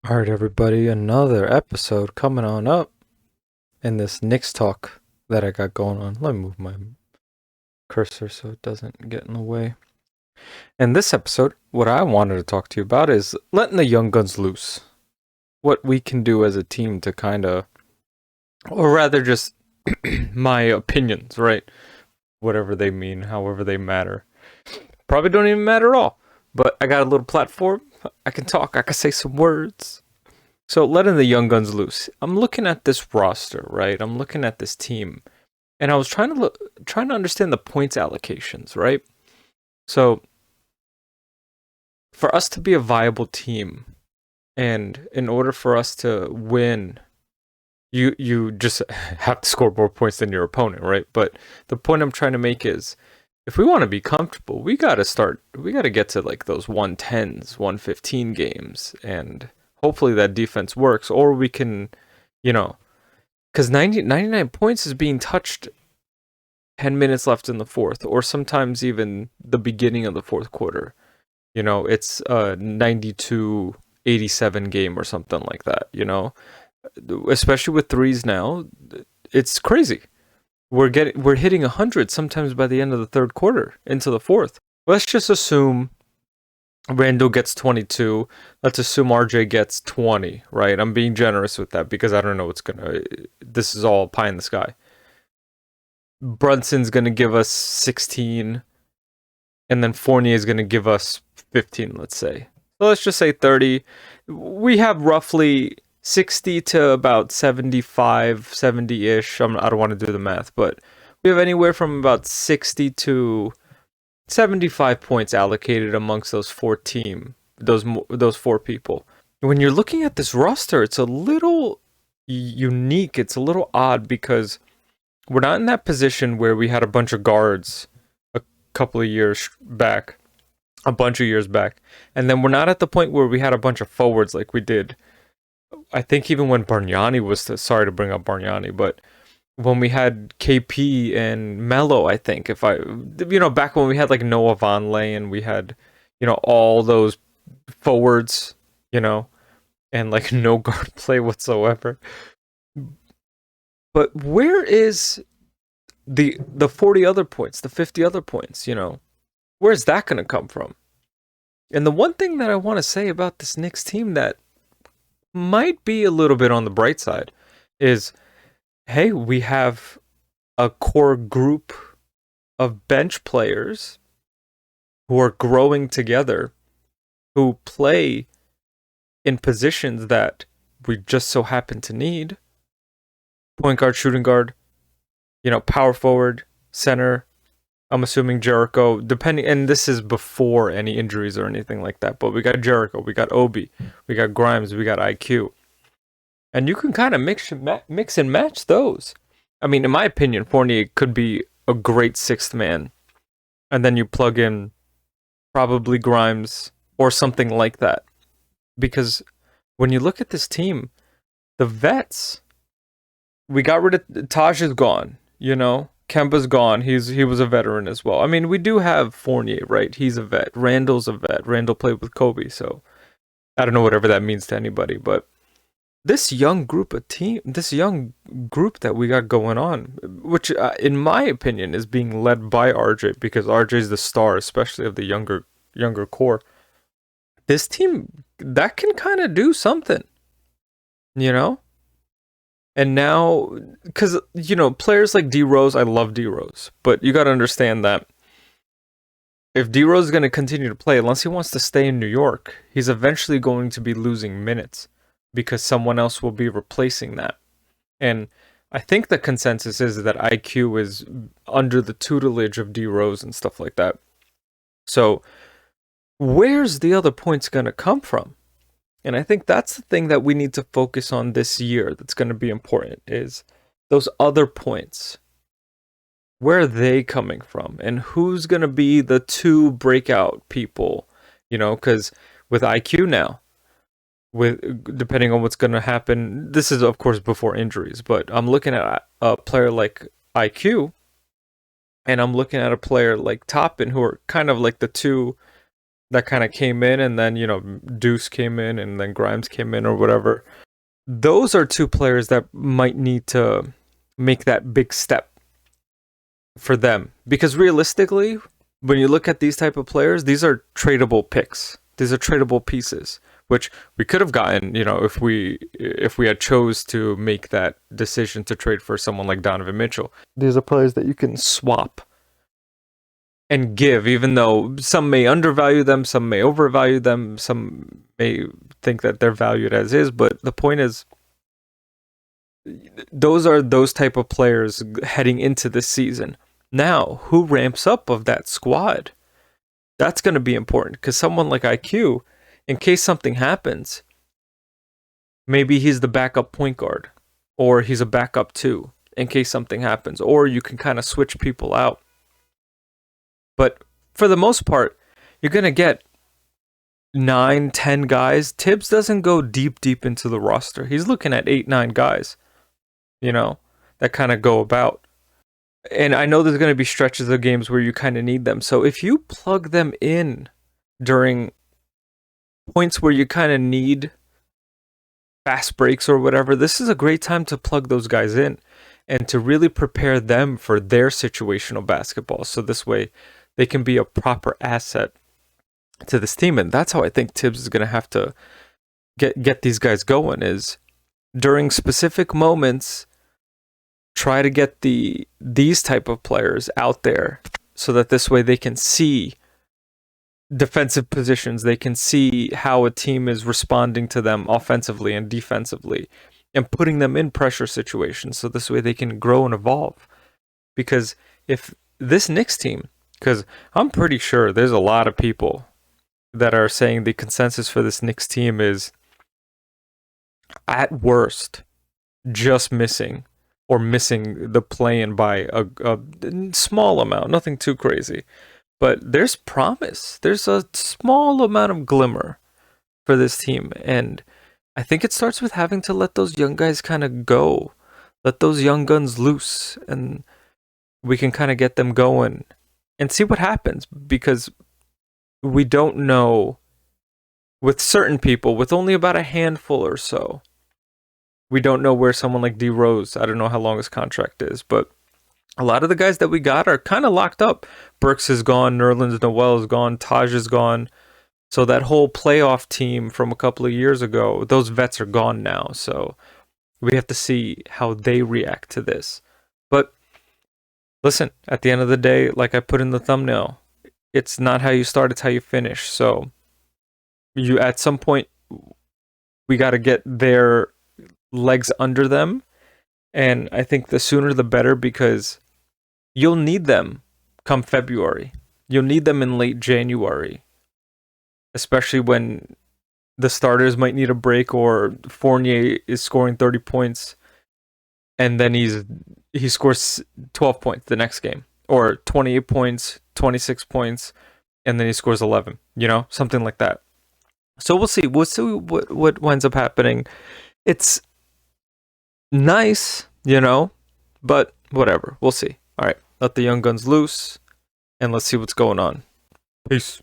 All right, everybody, another episode coming on up in this Knicks talk that I got going on. Let me move my cursor so it doesn't get in the way. In this episode, what I wanted to talk to you about is letting the young guns loose. What we can do as a team to kind of, or rather just my opinions, right? Whatever they mean, however they matter. Probably don't even matter at all. But I got a little platform. I can talk, I can say some words. So letting the young guns loose. I'm looking at this roster, right? I'm looking at this team, and I was trying to understand the points allocations, right? So for us to be a viable team, and in order for us to win, you just have to score more points than your opponent, right? But the point I'm trying to make is, if we want to be comfortable, we got to get to like those 110s, 115 games, and hopefully that defense works, or we can, you know, because 99 points is being touched 10 minutes left in the fourth, or sometimes even the beginning of the fourth quarter. It's a 92-87 game or something like that. Especially with threes now, it's crazy. We're hitting 100 sometimes by the end of the third quarter into the fourth. Let's just assume Randall gets 22. Let's assume RJ gets 20, right? I'm being generous with that because I don't know this is all pie in the sky. Brunson's going to give us 16, and then Fournier is going to give us 15, let's say. So let's just say 30. We have roughly 60 to about 75, 70-ish. I don't want to do the math, but we have anywhere from about 60 to 75 points allocated amongst those those four people. When you're looking at this roster, it's a little unique. It's a little odd because we're not in that position where we had a bunch of guards a couple of years back, a bunch of years back. And then we're not at the point where we had a bunch of forwards like we did. I think even when Bargnani sorry to bring up Bargnani, but when we had KP and Melo, I think, back when we had like Noah Vonleh and we had, all those forwards, and like no guard play whatsoever. But where is the 40 other points, the 50 other points, where's that going to come from? And the one thing that I want to say about this Knicks team that might be a little bit on the bright side is, hey, we have a core group of bench players who are growing together, who play in positions that we just so happen to need. Point guard, shooting guard, power forward, center. I'm assuming Jericho, depending, and this is before any injuries or anything like that. But we got Jericho, we got Obi, we got Grimes, we got IQ, and you can kind of mix and match those. I mean, in my opinion, Fournier could be a great sixth man, and then you plug in probably Grimes or something like that. Because when you look at this team, the vets, we got rid of Taj is gone, Kemba's gone. He was a veteran as well. I mean, we do have Fournier, right? He's a vet. Randall's a vet. Randall played with Kobe, so I don't know whatever that means to anybody, but this young group that we got going on, which in my opinion is being led by RJ because RJ's the star, especially of the younger core. This team that can kind of do something, And now, because, players like D Rose, I love D Rose, but you got to understand that if D Rose is going to continue to play, unless he wants to stay in New York, he's eventually going to be losing minutes because someone else will be replacing that. And I think the consensus is that IQ is under the tutelage of D Rose and stuff like that. So, where's the other points going to come from? And I think that's the thing that we need to focus on this year that's going to be important is those other points. Where are they coming from? And who's going to be the two breakout people? Because with IQ now, depending on what's going to happen, this is of course before injuries, but I'm looking at a player like IQ and I'm looking at a player like Toppin, who are kind of like the two that kind of came in, and then, Deuce came in, and then Grimes came in, or whatever. Those are two players that might need to make that big step for them. Because realistically, when you look at these type of players, these are tradable picks. These are tradable pieces, which we could have gotten, if we had chose to make that decision to trade for someone like Donovan Mitchell. These are players that you can swap and give, even though some may undervalue them, some may overvalue them, some may think that they're valued as is. But the point is, those are those type of players heading into this season. Now, who ramps up of that squad? That's going to be important, because someone like IQ, in case something happens, maybe he's the backup point guard, or he's a backup too, in case something happens, or you can kind of switch people out. But for the most part, you're going to get 9, 10 guys. Thibs doesn't go deep into the roster. He's looking at 8, 9 guys, that kind of go about. And I know there's going to be stretches of games where you kind of need them. So if you plug them in during points where you kind of need fast breaks or whatever, this is a great time to plug those guys in and to really prepare them for their situational basketball. So this way they can be a proper asset to this team. And that's how I think Thibs is going to have to get these guys going, is during specific moments, try to get these type of players out there, so that this way they can see defensive positions, they can see how a team is responding to them offensively and defensively, and putting them in pressure situations, so this way they can grow and evolve. Because if this Knicks team, because I'm pretty sure there's a lot of people that are saying the consensus for this Knicks team is, at worst, just missing the play-in by a small amount, nothing too crazy. But there's promise. There's a small amount of glimmer for this team. And I think it starts with having to let those young guys kind of go. Let those young guns loose. And we can kind of get them going and see what happens. Because we don't know, with certain people, with only about a handful or so, we don't know where someone like D Rose, I don't know how long his contract is, but a lot of the guys that we got are kind of locked up. Burks is gone, Nerlens Noel is gone, Taj is gone. So that whole playoff team from a couple of years ago, those vets are gone now. So we have to see how they react to this. But listen, at the end of the day, like I put in the thumbnail, it's not how you start, it's how you finish. So you, at some point, we got to get their legs under them. And I think the sooner the better, because you'll need them come February. You'll need them in late January, especially when the starters might need a break, or Fournier is scoring 30 points and then he scores 12 points the next game, or 28 points, 26 points, and then he scores 11, something like that. So we'll see what winds up happening. It's nice, but whatever. We'll see. All right, let the young guns loose, and let's see what's going on. Peace.